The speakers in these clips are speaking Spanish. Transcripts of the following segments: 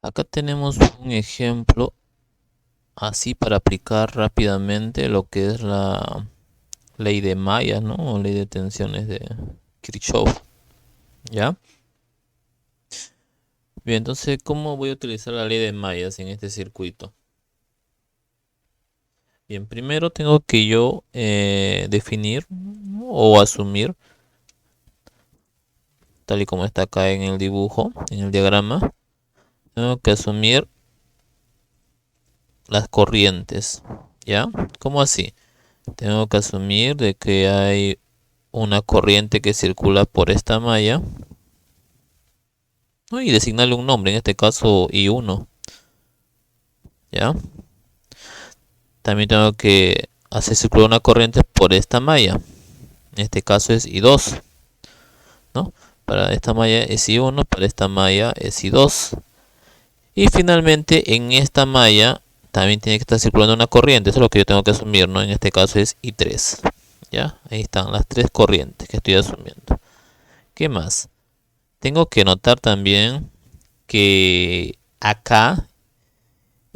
Acá tenemos un ejemplo así para aplicar rápidamente lo que es la ley de Maya, ¿no? O ley de tensiones de Kirchhoff, ¿ya? Bien, entonces, ¿cómo voy a utilizar la ley de Mayas en este circuito? Bien, primero tengo que yo definir o asumir, tal y como está acá en el dibujo, en el diagrama, tengo que asumir las corrientes, ¿ya? ¿Cómo así? Tengo que asumir de que hay una corriente que circula por esta malla, ¿no? Y designarle un nombre, en este caso I1, ¿ya? También tengo que hacer circular una corriente por esta malla, en este caso es I2, ¿no? Para esta malla es I1, para esta malla es I2. Y finalmente en esta malla también tiene que estar circulando una corriente, eso es lo que yo tengo que asumir, ¿no? En este caso es I3, ¿ya? Ahí están las tres corrientes que estoy asumiendo. ¿Qué más? Tengo que notar también que acá,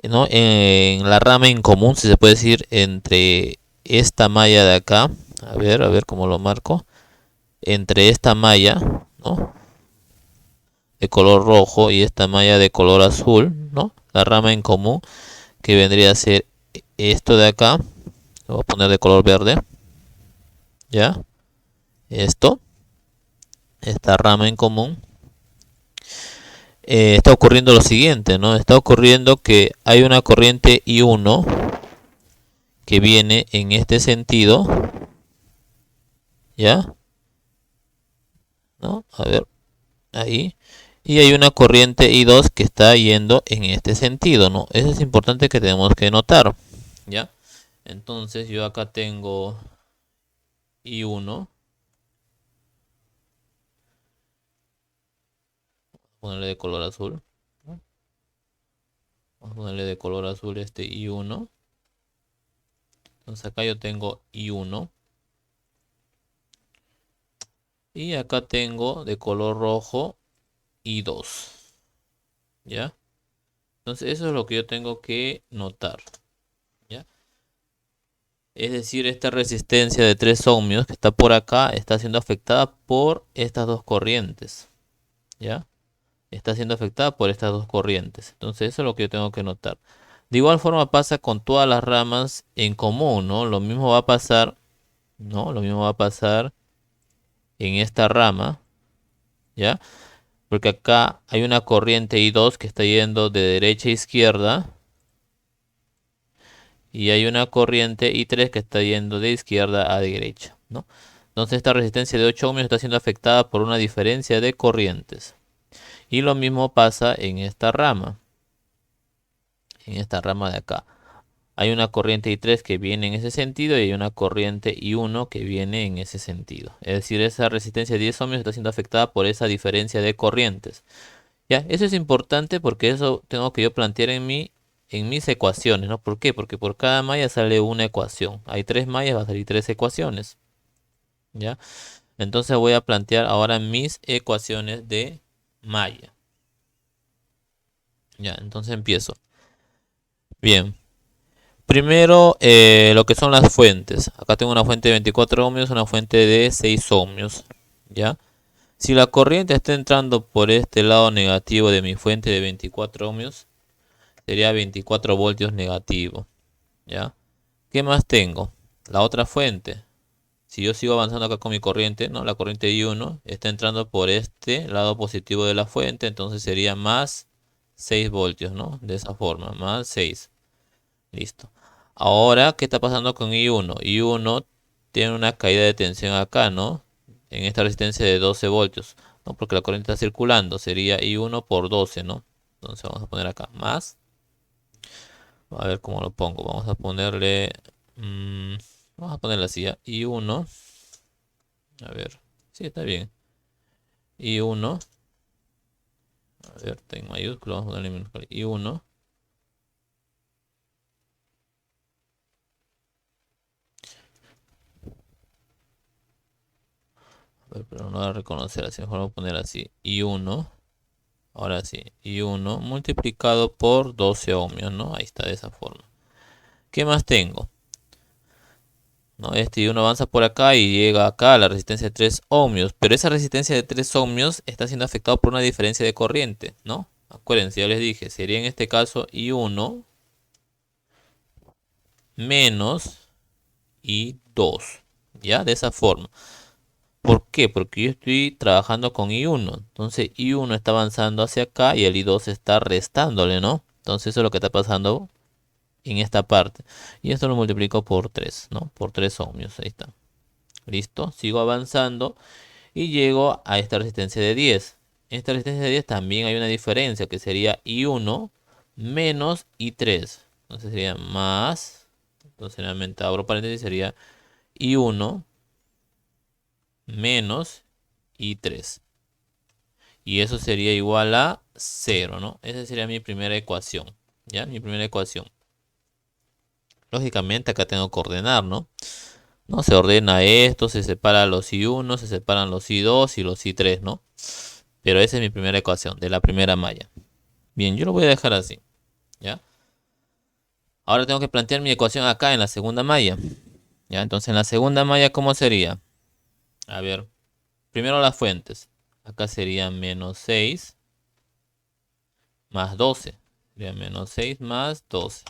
¿no? En la rama en común, si se puede decir, entre esta malla de acá, a ver cómo lo marco, entre esta malla, ¿no? De color rojo y esta malla de color azul, ¿no? La rama en común que vendría a ser esto de acá, lo voy a poner de color verde, ¿ya? Esto, esta rama en común, está ocurriendo lo siguiente, ¿no? Está ocurriendo que hay una corriente I1 que viene en este sentido, ¿ya? ¿No? A ver, ahí. Y hay una corriente I2 que está yendo en este sentido, ¿no? Eso es importante que tenemos que notar, ¿ya? Entonces yo acá tengo I1, ponerle de color azul, ¿no? Vamos a ponerle de color azul este I1. Entonces acá yo tengo I1 y acá tengo de color rojo I2, ¿ya? Entonces eso es lo que yo tengo que notar, ¿ya? Es decir, esta resistencia de 3 ohmios que está por acá está siendo afectada por estas dos corrientes, ¿ya? Está siendo afectada por estas dos corrientes. Entonces eso es lo que yo tengo que notar. De igual forma pasa con todas las ramas en común, ¿no? Lo mismo va a pasar, ¿no? Lo mismo va a pasar en esta rama, ¿ya? Porque acá hay una corriente I2 que está yendo de derecha a izquierda y hay una corriente I3 que está yendo de izquierda a derecha, ¿no? Entonces esta resistencia de 8 ohmios está siendo afectada por una diferencia de corrientes. Y lo mismo pasa en esta rama de acá. Hay una corriente I3 que viene en ese sentido y hay una corriente I1 que viene en ese sentido. Es decir, esa resistencia de 10 ohmios está siendo afectada por esa diferencia de corrientes. Ya, eso es importante porque eso tengo que yo plantear en mis ecuaciones, ¿no? ¿Por qué? Porque por cada malla sale una ecuación. Hay tres mallas, va a salir tres ecuaciones, ¿ya? Entonces voy a plantear ahora mis ecuaciones de malla. Ya, entonces empiezo. Bien, primero lo que son las fuentes. Acá tengo una fuente de 24 ohmios, una fuente de 6 ohmios, ¿ya? Si la corriente está entrando por este lado negativo de mi fuente de 24 ohmios, sería 24 voltios negativo, ¿ya? ¿Qué más tengo? La otra fuente. Si yo sigo avanzando acá con mi corriente, ¿no? La corriente I1 está entrando por este lado positivo de la fuente, entonces sería más 6 voltios, ¿no? De esa forma, más 6. Listo. Ahora, ¿qué está pasando con I1? I1 tiene una caída de tensión acá, ¿no? En esta resistencia de 12 voltios, ¿no? Porque la corriente está circulando, sería I1 por 12, ¿no? Entonces vamos a poner acá más. A ver cómo lo pongo. Vamos a ponerle... mmm, vamos a ponerle así ya. I1. A ver. Sí, está bien. I1. A ver, está en mayúscula. Vamos a ponerle minúscula. I1. A ver, pero no va a reconocer así. Mejor voy a poner así. I1. Ahora sí, I1 multiplicado por 12 ohmios, ¿no? Ahí está, de esa forma. ¿Qué más tengo? ¿No? Este I1 avanza por acá y llega acá a la resistencia de 3 ohmios. Pero esa resistencia de 3 ohmios está siendo afectada por una diferencia de corriente, ¿no? Acuérdense, ya les dije, sería en este caso I1 menos I2. ¿Ya? De esa forma. ¿Por qué? Porque yo estoy trabajando con I1. Entonces I1 está avanzando hacia acá y el I2 está restándole, ¿no? Entonces eso es lo que está pasando en esta parte. Y esto lo multiplico por 3, ¿no? Por 3 ohmios. Ahí está. Listo. Sigo avanzando y llego a esta resistencia de 10. En esta resistencia de 10 también hay una diferencia que sería I1 menos I3. Entonces sería más. Entonces realmente abro paréntesis, sería I1 menos I3. Y eso sería igual a 0, ¿no? Esa sería mi primera ecuación. ¿Ya? Mi primera ecuación. Lógicamente acá tengo que ordenar, ¿no? No se ordena esto, se separa los I1, se separan los I2 y los I3, ¿no? Pero esa es mi primera ecuación de la primera malla. Bien, yo lo voy a dejar así, ¿ya? Ahora tengo que plantear mi ecuación acá en la segunda malla. ¿Ya? Entonces en la segunda malla, ¿cómo sería? A ver, primero las fuentes. Acá sería menos 6 más 12. Sería menos 6 más 12.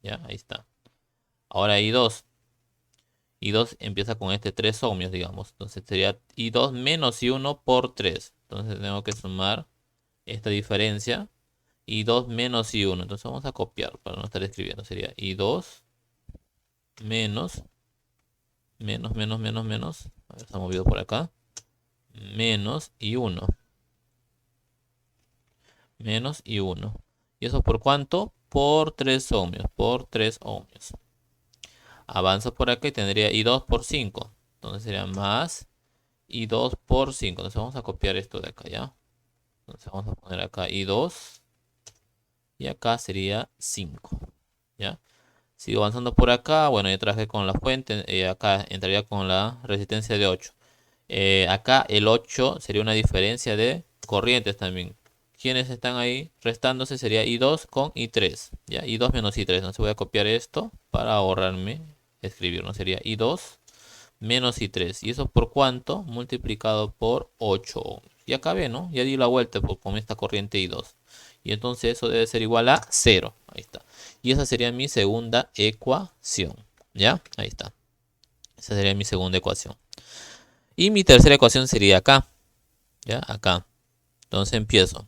¿Ya? Ahí está. Ahora I2. I2 empieza con este 3 ohmios, digamos. Entonces sería I2 menos I1 por 3. Entonces tengo que sumar esta diferencia. I2 menos I1. Entonces vamos a copiar para no estar escribiendo. Sería I2 menos, menos. A ver, se ha movido por acá. Menos I1. Menos I1. ¿Y eso por cuánto? Por 3 ohmios. Por 3 ohmios. Avanzo por acá y tendría I2 por 5. Entonces sería más I2 por 5. Entonces vamos a copiar esto de acá, ¿ya? Entonces vamos a poner acá I2. Y acá sería 5. ¿Ya? Sigo avanzando por acá. Bueno, ya trabajé con la fuente. Acá entraría con la resistencia de 8. Acá el 8 sería una diferencia de corrientes también. ¿Quiénes están ahí restándose? Sería I2 con I3. ¿Ya? I2 menos I3. Entonces voy a copiar esto para ahorrarme escribir. ¿No? Sería I2 menos I3. ¿Y eso por cuánto? Multiplicado por 8 ohms. Ya acabé, ¿no? Ya di la vuelta con esta corriente I2. Y entonces eso debe ser igual a 0. Ahí está. Y esa sería mi segunda ecuación. ¿Ya? Ahí está. Esa sería mi segunda ecuación. Y mi tercera ecuación sería acá. ¿Ya? Acá. Entonces empiezo.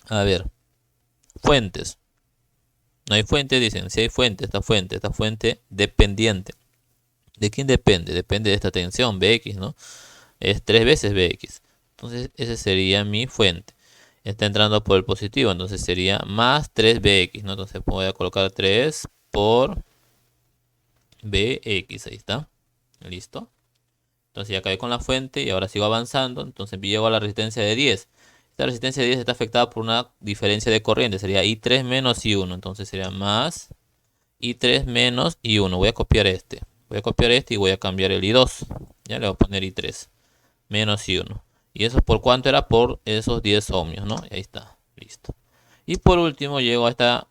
A ver. Fuentes. No hay fuente, dicen. Si hay fuente, esta fuente dependiente. ¿De quién depende? Depende de esta tensión, Bx, ¿no? Es 3 veces Bx. Entonces, esa sería mi fuente. Está entrando por el positivo, entonces sería más 3Bx, ¿no? Entonces voy a colocar 3 por Bx, ahí está. Listo. Entonces ya acabé con la fuente y ahora sigo avanzando. Entonces llego a la resistencia de 10. Esta resistencia de 10 está afectada por una diferencia de corriente. Sería I3 menos I1. Entonces sería más I3 menos I1. Voy a copiar este. Voy a copiar este y voy a cambiar el I2. Ya le voy a poner I3 menos I1. ¿Y eso por cuánto era? Por esos 10 ohmios, ¿no? Ahí está. Listo. Y por último llego a esta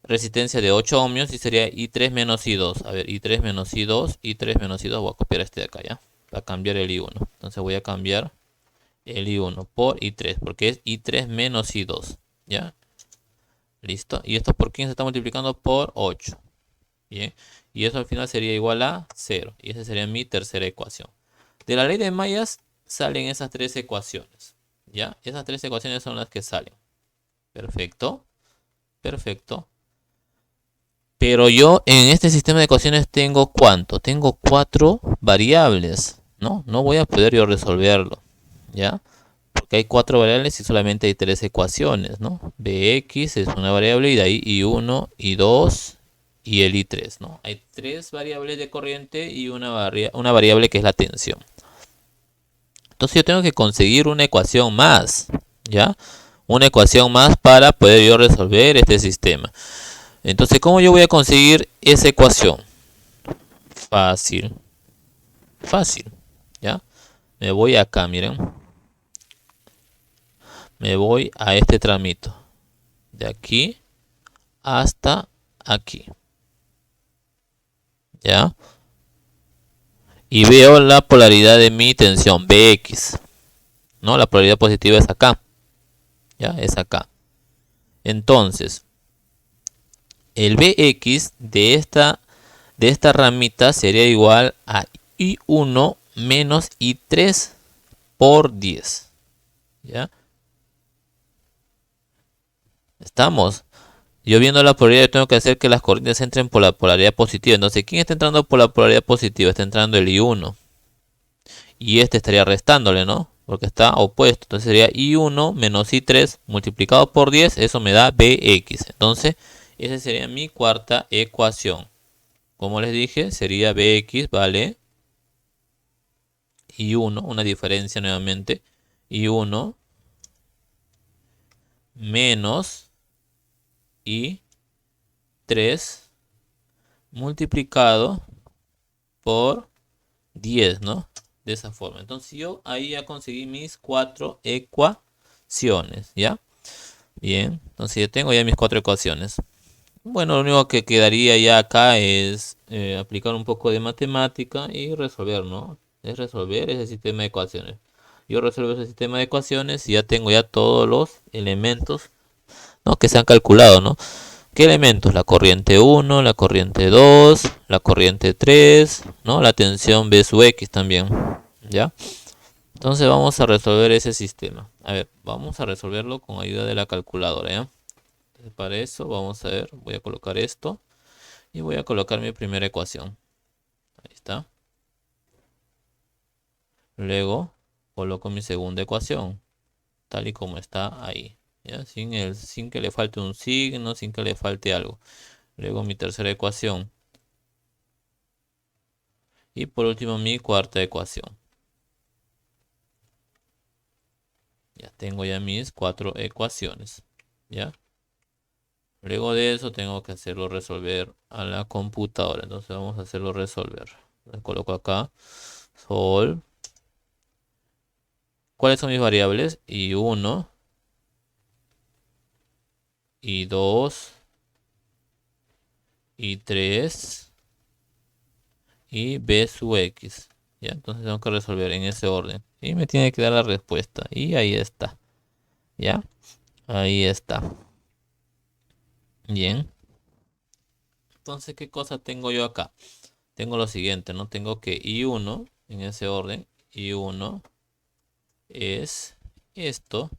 resistencia de 8 ohmios y sería I3 menos I2. A ver, I3 menos I2, I3 menos I2. Voy a copiar este de acá, ¿ya? Para cambiar el I1. Entonces voy a cambiar el I1 por I3, porque es I3 menos I2, ¿ya? Listo. ¿Y esto por quién se está multiplicando? Por 8. Bien. Y eso al final sería igual a 0. Y esa sería mi tercera ecuación. De la ley de Mayas salen esas tres ecuaciones. ¿Ya? Esas tres ecuaciones son las que salen. Perfecto. Perfecto. Pero yo en este sistema de ecuaciones tengo ¿cuánto? Tengo 4 variables, ¿no? No voy a poder yo resolverlo, ¿ya? Porque hay 4 variables y solamente hay 3 ecuaciones, ¿no? Bx es una variable y de ahí I1, I2 y el I3, ¿no? Hay 3 variables de corriente y una variable que es la tensión. Entonces yo tengo que conseguir una ecuación más, ¿ya? Una ecuación más para poder yo resolver este sistema. Entonces, ¿cómo yo voy a conseguir esa ecuación? Fácil. Fácil. ¿Ya? Me voy acá, miren. me voy a este tramito. De aquí hasta aquí. ¿Ya? Y veo la polaridad de mi tensión, Bx. ¿No? La polaridad positiva es acá. ¿Ya? Es acá. Entonces, el Bx de esta ramita sería igual a I1 menos I3 por 10. ¿Ya? ¿Estamos? Yo viendo la polaridad, yo tengo que hacer que las corrientes entren por la polaridad positiva. Entonces, ¿quién está entrando por la polaridad positiva? Está entrando el I1. Y este estaría restándole, ¿no? Porque está opuesto. Entonces sería I1 menos I3 multiplicado por 10. Eso me da Bx. Entonces, esa sería mi cuarta ecuación. Como les dije, sería Bx, ¿vale? I1, una diferencia nuevamente. I1 menos I3 multiplicado por 10, ¿no? De esa forma. Entonces yo ahí ya conseguí mis 4 ecuaciones, ¿ya? Bien, entonces ya tengo ya mis 4 ecuaciones. Bueno, lo único que quedaría ya acá es aplicar un poco de matemática y resolver, ¿no? Es resolver ese sistema de ecuaciones. Yo resuelvo ese sistema de ecuaciones y ya tengo ya todos los elementos, ¿no? Que se han calculado, ¿no? ¿Qué elementos? La corriente 1, la corriente 2, la corriente 3, ¿no? La tensión B sub X también, ¿ya? Entonces vamos a resolver ese sistema. A ver, vamos a resolverlo con ayuda de la calculadora, ¿ya? Entonces para eso vamos a ver, voy a colocar esto y voy a colocar mi primera ecuación. Ahí está. Luego coloco mi segunda ecuación, tal y como está ahí, ¿ya? Sin que le falte un signo, sin que le falte algo. Luego mi tercera ecuación. Y por último mi cuarta ecuación. Ya tengo ya mis 4 ecuaciones. ¿Ya? Luego de eso tengo que hacerlo resolver a la computadora. Entonces vamos a hacerlo resolver. Le coloco acá sol. ¿Cuáles son mis variables? I1, I2, I3 y B sub X. ¿Ya? Entonces tengo que resolver en ese orden. Y me tiene que dar la respuesta. Y ahí está. ¿Ya? Ahí está. Bien. Entonces, ¿qué cosa tengo yo acá? Tengo lo siguiente, ¿no? Tengo que I1, en ese orden, I1 es esto,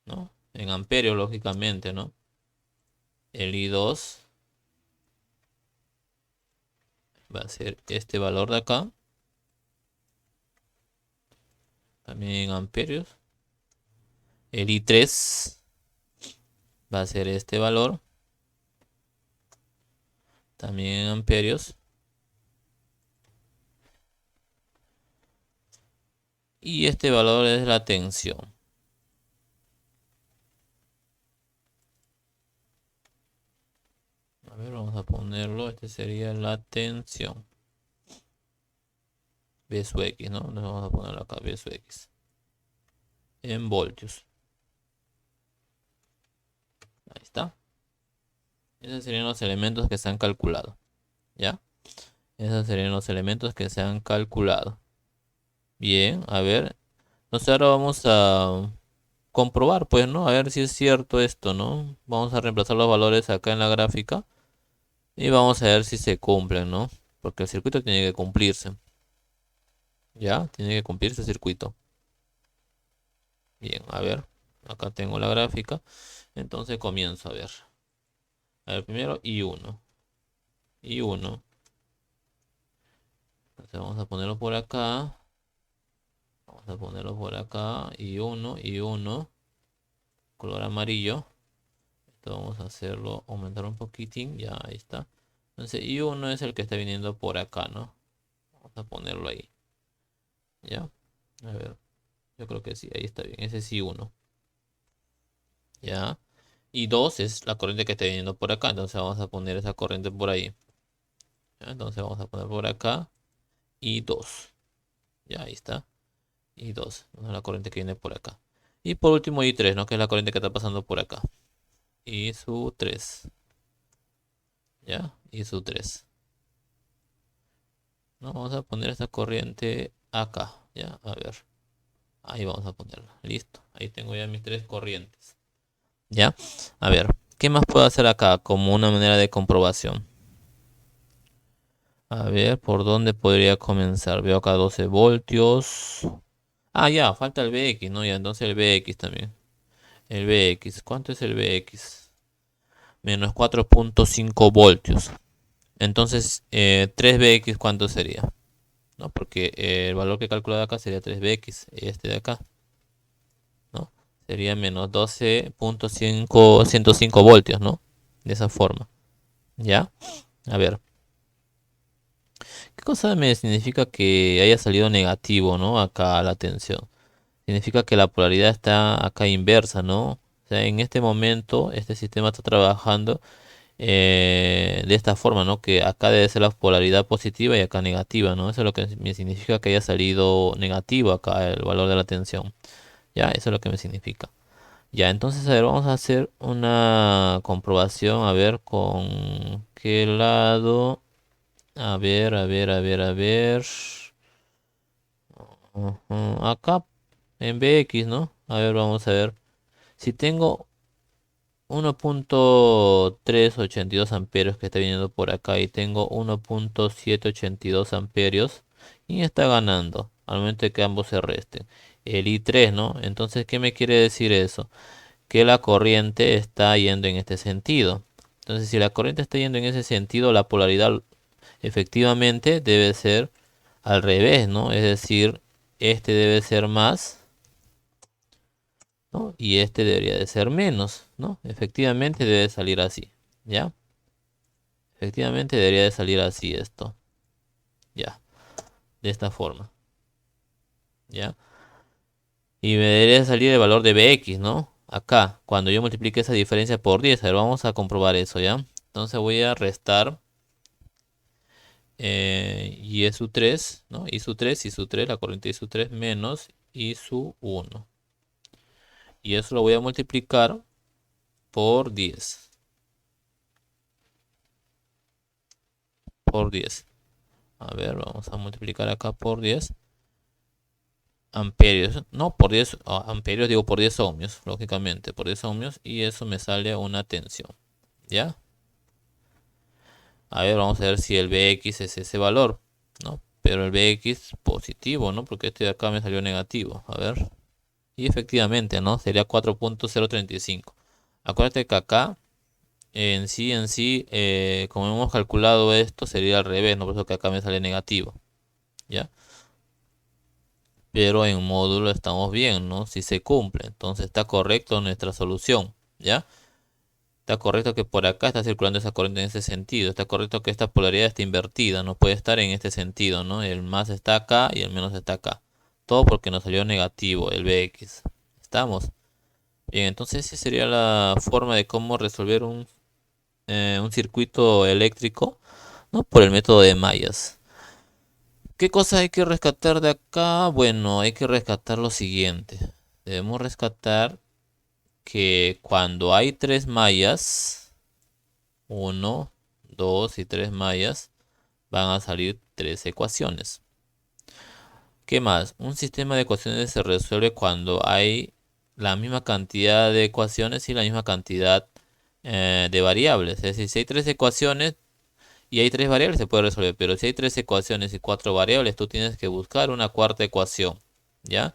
¿no? En amperios, lógicamente, ¿no? El I2 va a ser este valor de acá, también en amperios. El I3 va a ser este valor, también en amperios. Y este valor es la tensión. A ver, vamos a ponerlo. Este sería la tensión. B sub X, ¿no? Nos vamos a ponerlo acá, B sub X. En voltios. Ahí está. Esos serían los elementos que se han calculado. ¿Ya? Esos serían los elementos que se han calculado. Bien, a ver. Entonces ahora vamos a comprobar, pues, ¿no? A ver si es cierto esto, ¿no? Vamos a reemplazar los valores acá en la gráfica. Y vamos a ver si se cumplen, ¿no? Porque el circuito tiene que cumplirse. ¿Ya? Tiene que cumplirse el circuito. Bien, a ver. Acá tengo la gráfica. Entonces comienzo a ver. A ver, primero I1. I1. Entonces vamos a ponerlo por acá. Vamos a ponerlo por acá. I1. Color amarillo. Esto vamos a hacerlo aumentar un poquitín. Ya, ahí está. Entonces I1 es el que está viniendo por acá, ¿no? Vamos a ponerlo ahí. ¿Ya? A ver. Yo creo que sí, ahí está bien. Ese es I1. ¿Ya? Y 2 es la corriente que está viniendo por acá. Entonces vamos a poner esa corriente por ahí. ¿Ya? Entonces vamos a poner por acá. Y 2. Ya, ahí está. y 2, ¿no? La corriente que viene por acá. Y por último I3, ¿no? Que es la corriente que está pasando por acá. Y su 3. ¿Ya? Y su 3. ¿No? Vamos a poner esta corriente acá. ¿Ya? A ver. Ahí vamos a ponerla. Listo. Ahí tengo ya mis 3 corrientes. ¿Ya? A ver. ¿Qué más puedo hacer acá como una manera de comprobación? A ver, ¿por dónde podría comenzar? Veo acá 12 voltios. Ah, ya, falta el BX, ¿no? Ya, entonces el BX también. El BX, ¿cuánto es el BX? Menos 4.5 voltios. Entonces, 3BX, ¿cuánto sería? ¿No? Porque el valor que he calculado acá sería 3BX, este de acá, ¿no? Sería menos 12.105 voltios, ¿no? De esa forma. ¿Ya? A ver. ¿Qué cosa me significa que haya salido negativo, ¿no? Acá la tensión. Significa que la polaridad está acá inversa, ¿no? O sea, en este momento este sistema está trabajando de esta forma, ¿no? Que acá debe ser la polaridad positiva y acá negativa, ¿no? Eso es lo que me significa que haya salido negativo acá el valor de la tensión. Ya, eso es lo que me significa. Ya, entonces, a ver, vamos a hacer una comprobación, a ver con qué lado. A ver, a ver, a ver, a ver. Ujú, acá en BX, ¿no? A ver, vamos a ver. Si tengo 1.382 amperios que está viniendo por acá y tengo 1.782 amperios y está ganando al momento de que ambos se resten. El I3, ¿no? Entonces, ¿qué me quiere decir eso? Que la corriente está yendo en este sentido. Entonces, si la corriente está yendo en ese sentido, la polaridad efectivamente debe ser al revés, ¿no? Es decir, este debe ser más, ¿no? Y este debería de ser menos, ¿no? Efectivamente debe salir así, ¿ya? Efectivamente debería de salir así esto, ¿ya? De esta forma, ¿ya? Y me debería de salir el valor de Bx, ¿no? Acá, cuando yo multiplique esa diferencia por 10, a ver, vamos a comprobar eso, ¿ya? Entonces voy a restar y es su 3, ¿no? Y su 3, la corriente y su 3 menos y su 1. Y eso lo voy a multiplicar por 10. Por 10. A ver, vamos a multiplicar acá por 10 amperios. No, por 10 amperios, digo por 10 ohmios, lógicamente, por 10 ohmios. Y eso me sale una tensión. ¿Ya? A ver, vamos a ver si el Bx es ese valor, ¿no? Pero el Bx positivo, ¿no? Porque este de acá me salió negativo. A ver. Y efectivamente, ¿no? Sería 4.035. Acuérdate que acá, como hemos calculado esto, sería al revés, ¿no? Por eso que acá me sale negativo. ¿Ya? Pero en módulo estamos bien, ¿no? Si se cumple, entonces está correcto nuestra solución, ¿ya? Está correcto que por acá está circulando esa corriente en ese sentido, está correcto que esta polaridad está invertida, no puede estar en este sentido, ¿no? El más está acá y el menos está acá. Todo porque nos salió negativo el Bx. ¿Estamos? Bien, entonces esa sería la forma de cómo resolver un circuito eléctrico, ¿no? Por el método de mallas. ¿Qué cosas hay que rescatar de acá? Bueno, hay que rescatar lo siguiente. Debemos rescatar que cuando hay 3 mallas, 1, 2 y 3 mallas, van a salir 3 ecuaciones. ¿Qué más? Un sistema de ecuaciones se resuelve cuando hay la misma cantidad de ecuaciones y la misma cantidad de variables. Es decir, si hay 3 ecuaciones y hay 3 variables, se puede resolver. Pero si hay 3 ecuaciones y 4 variables, tú tienes que buscar una cuarta ecuación. ¿Ya?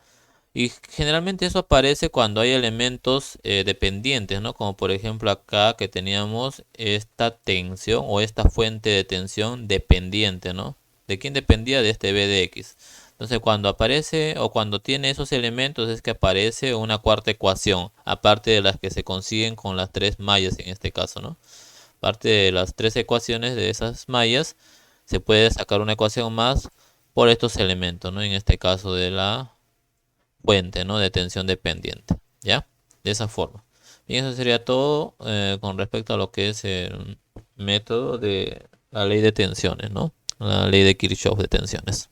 Y generalmente eso aparece cuando hay elementos dependientes, ¿no? Como por ejemplo acá que teníamos esta tensión o esta fuente de tensión dependiente, ¿no? ¿De quién dependía? De este B de X. Entonces cuando aparece o cuando tiene esos elementos es que aparece una cuarta ecuación, aparte de las que se consiguen con las 3 mallas en este caso, ¿no? Aparte de las 3 ecuaciones de esas mallas, se puede sacar una ecuación más por estos elementos, ¿no? En este caso de la fuente, ¿no? De tensión dependiente, ¿ya? De esa forma. Y eso sería todo con respecto a lo que es el método de la ley de tensiones, ¿no? La ley de Kirchhoff de tensiones.